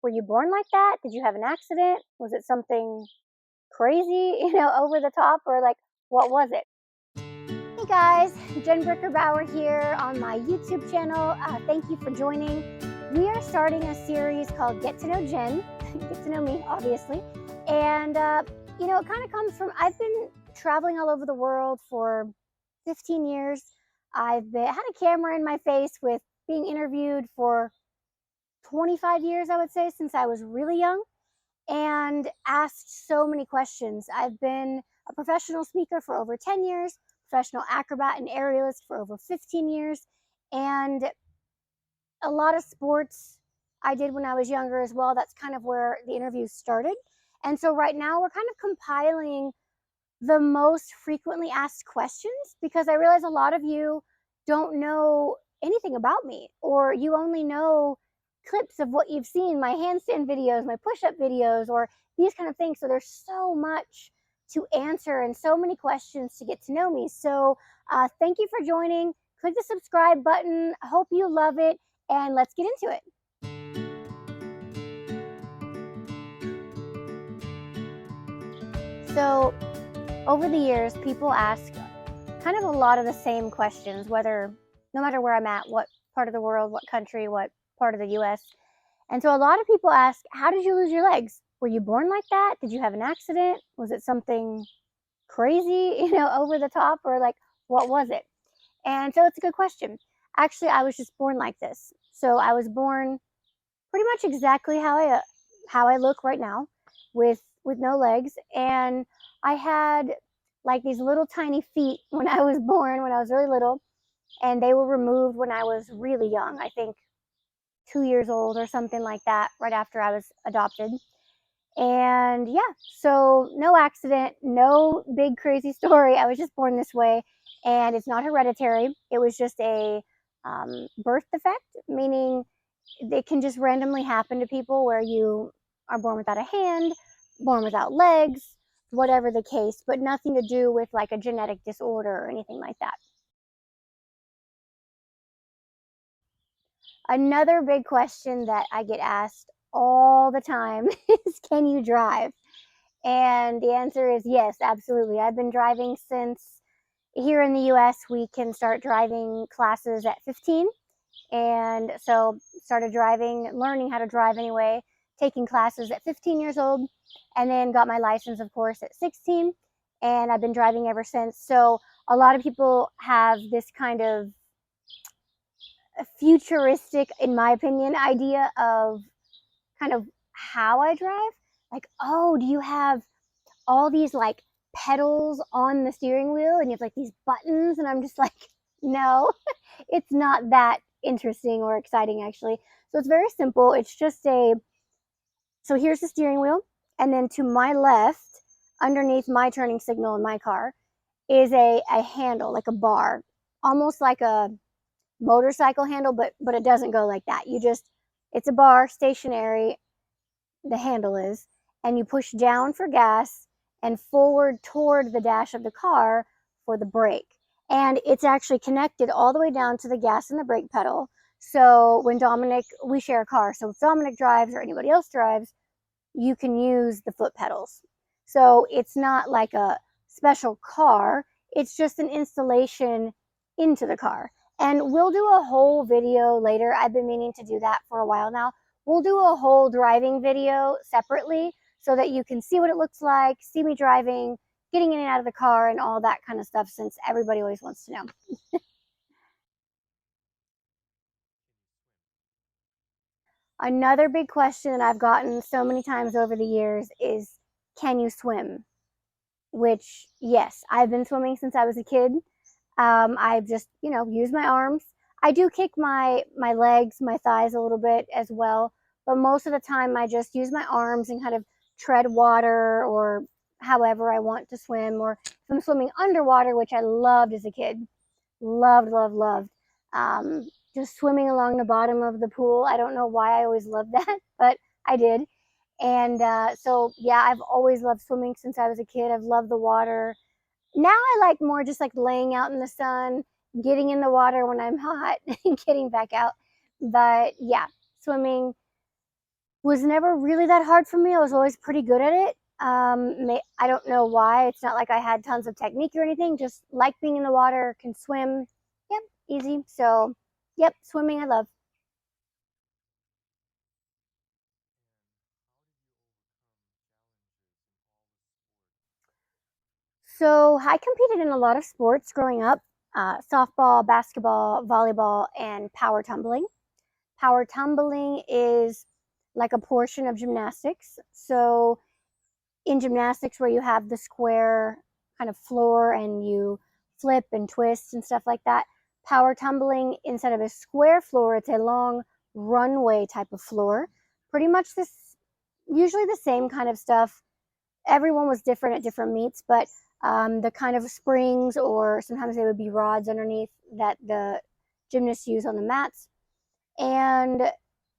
were you born like that? Did you have an accident? Was it something crazy, over the top, or like, what was it? Hey guys, Jen Bricker-Bauer here on my YouTube channel. Thank you for joining. We are starting a series called Get to Know Jen, get to know me, obviously. And, it kind of comes from, I've been traveling all over the world for 15 years. Had a camera in my face with being interviewed for 25 years, I would say, since I was really young, and asked so many questions. I've been a professional speaker for over 10 years, professional acrobat and aerialist for over 15 years, and a lot of sports I did when I was younger as well. That's kind of where the interviews started. And so right now we're kind of compiling the most frequently asked questions, because I realize a lot of you don't know anything about me, or you only know clips of what you've seen, my handstand videos, my push-up videos, or these kind of things. So there's so much to answer and so many questions to get to know me. So thank you for joining. Click the subscribe button. I hope you love it, and let's get into it. So over the years, people ask kind of a lot of the same questions, no matter where I'm at, what part of the world, what country, what part of the US. And so a lot of people ask, how did you lose your legs? Were you born like that? Did you have an accident? Was it something crazy, over the top, or like, what was it? And so it's a good question. Actually, I was just born like this. So I was born pretty much exactly how I look right now, with no legs. And I had like these little tiny feet when I was born, when I was really little, and they were removed when I was really young. I think 2 years old or something like that, right after I was adopted. And yeah, so no accident, no big crazy story. I was just born this way, and it's not hereditary. It was just a birth defect, meaning it can just randomly happen to people where you are born without a hand, born without legs, whatever the case, but nothing to do with like a genetic disorder or anything like that. Another big question that I get asked all the time is, can you drive? And the answer is yes, absolutely. I've been driving since, here in the US, we can start driving classes at 15. And so started learning how to drive anyway, taking classes at 15 years old, and then got my license, of course, at 16. And I've been driving ever since. So a lot of people have this kind of futuristic, in my opinion, idea of kind of how I drive. Like, oh, do you have all these like pedals on the steering wheel and you have like these buttons? And I'm just like, no, it's not that interesting or exciting, actually. So it's very simple. It's just so here's the steering wheel, and then to my left, underneath my turning signal in my car, is a handle, like a bar, almost like a motorcycle handle, but it doesn't go like that. It's a bar, stationary, the handle is, and you push down for gas and forward toward the dash of the car for the brake. And it's actually connected all the way down to the gas and the brake pedal. So when we share a car, so if Dominic drives or anybody else drives, you can use the foot pedals. So it's not like a special car, it's just an installation into the car. And we'll do a whole video later. I've been meaning to do that for a while now. We'll do a whole driving video separately so that you can see what it looks like, see me driving, getting in and out of the car, and all that kind of stuff, since everybody always wants to know. Another big question that I've gotten so many times over the years is, can you swim? Which, yes, I've been swimming since I was a kid. I've just, used my arms. I do kick my legs, my thighs a little bit as well, but most of the time I just use my arms and kind of tread water, or however I want to swim, or if I'm swimming underwater, which I loved as a kid. Loved, loved, loved. Just swimming along the bottom of the pool. I don't know why I always loved that, but I did. And so, yeah, I've always loved swimming since I was a kid. I've loved the water. Now I like more just like laying out in the sun, getting in the water when I'm hot, and getting back out. But yeah, swimming, was never really that hard for me. I was always pretty good at it. I don't know why. It's not like I had tons of technique or anything. Just like being in the water, can swim. Yep, easy. So, yep, swimming I love. So I competed in a lot of sports growing up: softball, basketball, volleyball, and power tumbling. Power tumbling is like a portion of gymnastics. So in gymnastics, where you have the square kind of floor and you flip and twist and stuff like that, power tumbling, instead of a square floor, it's a long runway type of floor. Pretty much this, usually the same kind of stuff. Everyone was different at different meets, but the kind of springs, or sometimes they would be rods underneath that the gymnasts use on the mats. And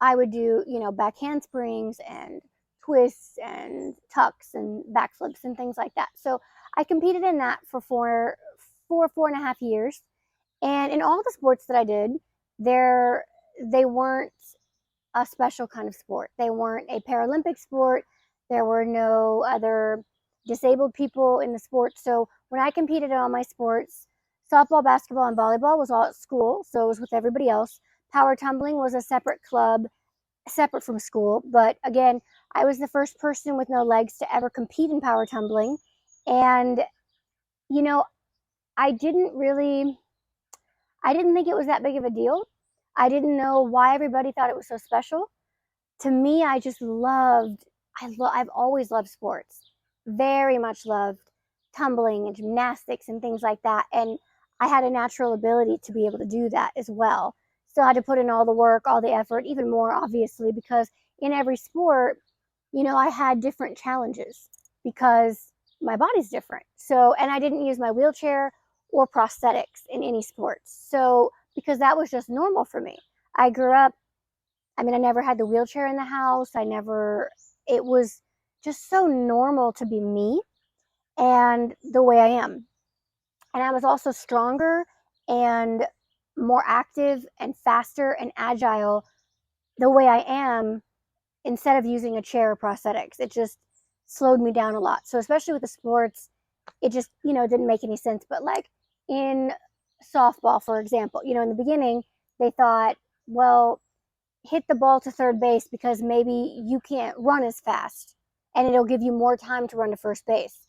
I would do, back handsprings and twists and tucks and backflips and things like that. So I competed in that for 4.5 years. And in all the sports that I did, there they weren't a special kind of sport. They weren't a Paralympic sport. There were no other disabled people in the sport. So when I competed in all my sports, softball, basketball, and volleyball was all at school. So it was with everybody else. Power tumbling was a separate club, separate from school. But again, I was the first person with no legs to ever compete in power tumbling. And, you know, I didn't really, I didn't think it was that big of a deal. I didn't know why everybody thought it was so special. To me, I just loved, I've always loved sports. Very much loved tumbling and gymnastics and things like that. And I had a natural ability to be able to do that as well. Still had to put in all the work, all the effort, even more obviously, because in every sport, I had different challenges because my body's different. So, and I didn't use my wheelchair or prosthetics in any sports. So, because that was just normal for me. I grew up, I never had the wheelchair in the house. It was just so normal to be me and the way I am. And I was also stronger and more active and faster and agile the way I am, instead of using a chair or prosthetics. It just slowed me down a lot. So, especially with the sports, it just, didn't make any sense. But like in softball, for example, in the beginning, they thought, well, hit the ball to third base because maybe you can't run as fast and it'll give you more time to run to first base.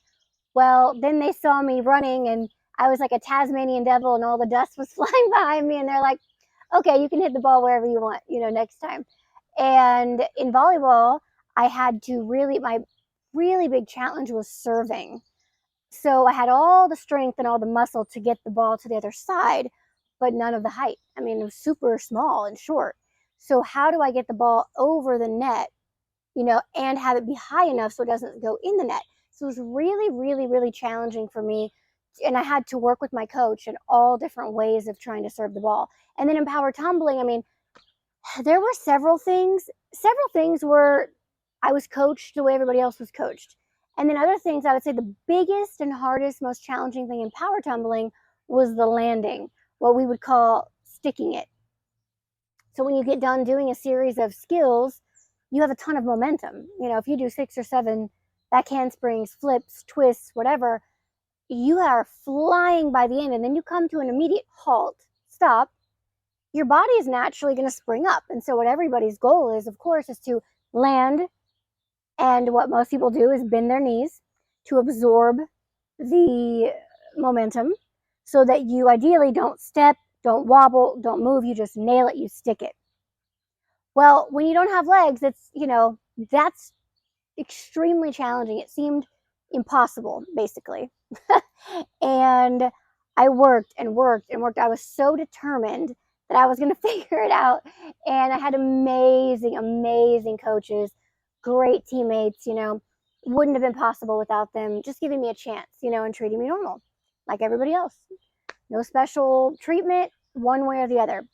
Well, then they saw me running and I was like a Tasmanian devil and all the dust was flying behind me, and they're like, okay, you can hit the ball wherever you want, next time. And in volleyball, I had to my really big challenge was serving. So I had all the strength and all the muscle to get the ball to the other side, but none of the height. It was super small and short. So how do I get the ball over the net, and have it be high enough so it doesn't go in the net? So it was really, really, really challenging for me. And I had to work with my coach in all different ways of trying to serve the ball. And then in power tumbling, there were several things. Several things were I was coached the way everybody else was coached. And then other things, I would say the biggest and hardest, most challenging thing in power tumbling was the landing, what we would call sticking it. So when you get done doing a series of skills, you have a ton of momentum. If you do 6 or 7 back handsprings, flips, twists, whatever, you are flying by the end, and then you come to an immediate halt, stop. Your body is naturally going to spring up. And so what everybody's goal is, of course, is to land. And what most people do is bend their knees to absorb the momentum so that you ideally don't step, don't wobble, don't move. You just nail it, you stick it. Well, when you don't have legs, that's extremely challenging. It seemed impossible, basically. And I worked and worked and worked. I was so determined that I was going to figure it out. And I had amazing, amazing coaches, great teammates, wouldn't have been possible without them just giving me a chance, and treating me normal like everybody else. No special treatment one way or the other.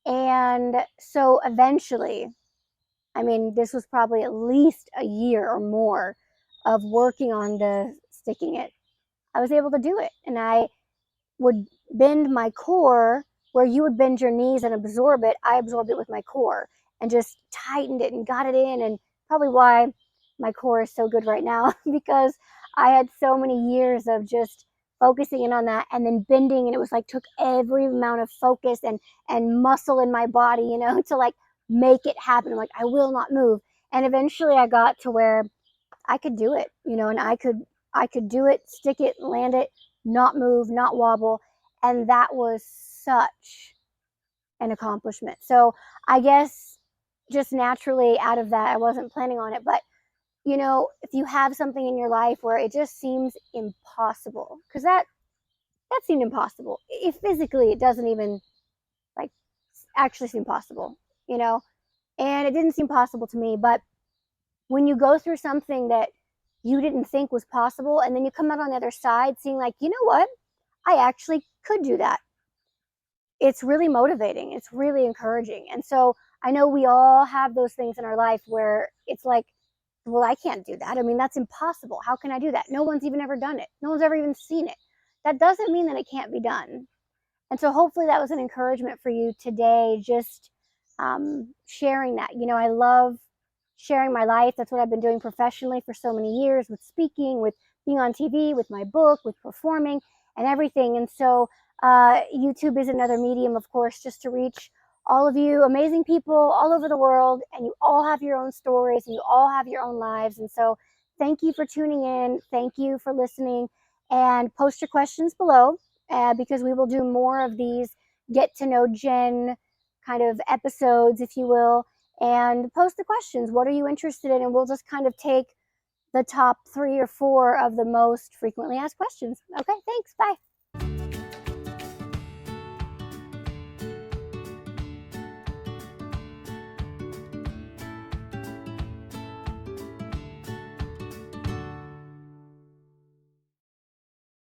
And so eventually, this was probably at least a year or more of working on the sticking it. I was able to do it. And I would bend my core where you would bend your knees and absorb it. I absorbed it with my core. and just tightened it and got it in. And probably why my core is so good right now, because I had so many years of just focusing in on that and then bending, and it was like took every amount of focus and muscle in my body, you know, to like make it happen. I'm like, I will not move. And eventually I got to where I could do it, you know, and I could do it, stick it, land it, not move, not wobble. And that was such an accomplishment. So I guess just naturally out of that, I wasn't planning on it, but you know, if you have something in your life where it just seems impossible, because that seemed impossible. If physically it doesn't even like actually seem possible, you know, and it didn't seem possible to me. But when you go through something that you didn't think was possible, and then you come out on the other side seeing like, you know what, I actually could do that. It's really motivating. It's really encouraging. And so I know we all have those things in our life where it's like, well, I can't do that. I mean, that's impossible. How can I do that? No one's even ever done it. No one's ever even seen it. That doesn't mean that it can't be done. And so hopefully that was an encouragement for you today, just sharing that. You know, I love sharing my life. That's what I've been doing professionally for so many years, with speaking, with being on TV, with my book, with performing and everything. And so YouTube is another medium, of course, just to reach all of you amazing people all over the world. And you all have your own stories and you all have your own lives. And so thank you for tuning in. Thank you for listening, and post your questions below, because we will do more of these get to know Jen kind of episodes, if you will, and post the questions. What are you interested in? And we'll just kind of take the top 3 or 4 of the most frequently asked questions. Okay, thanks. Bye.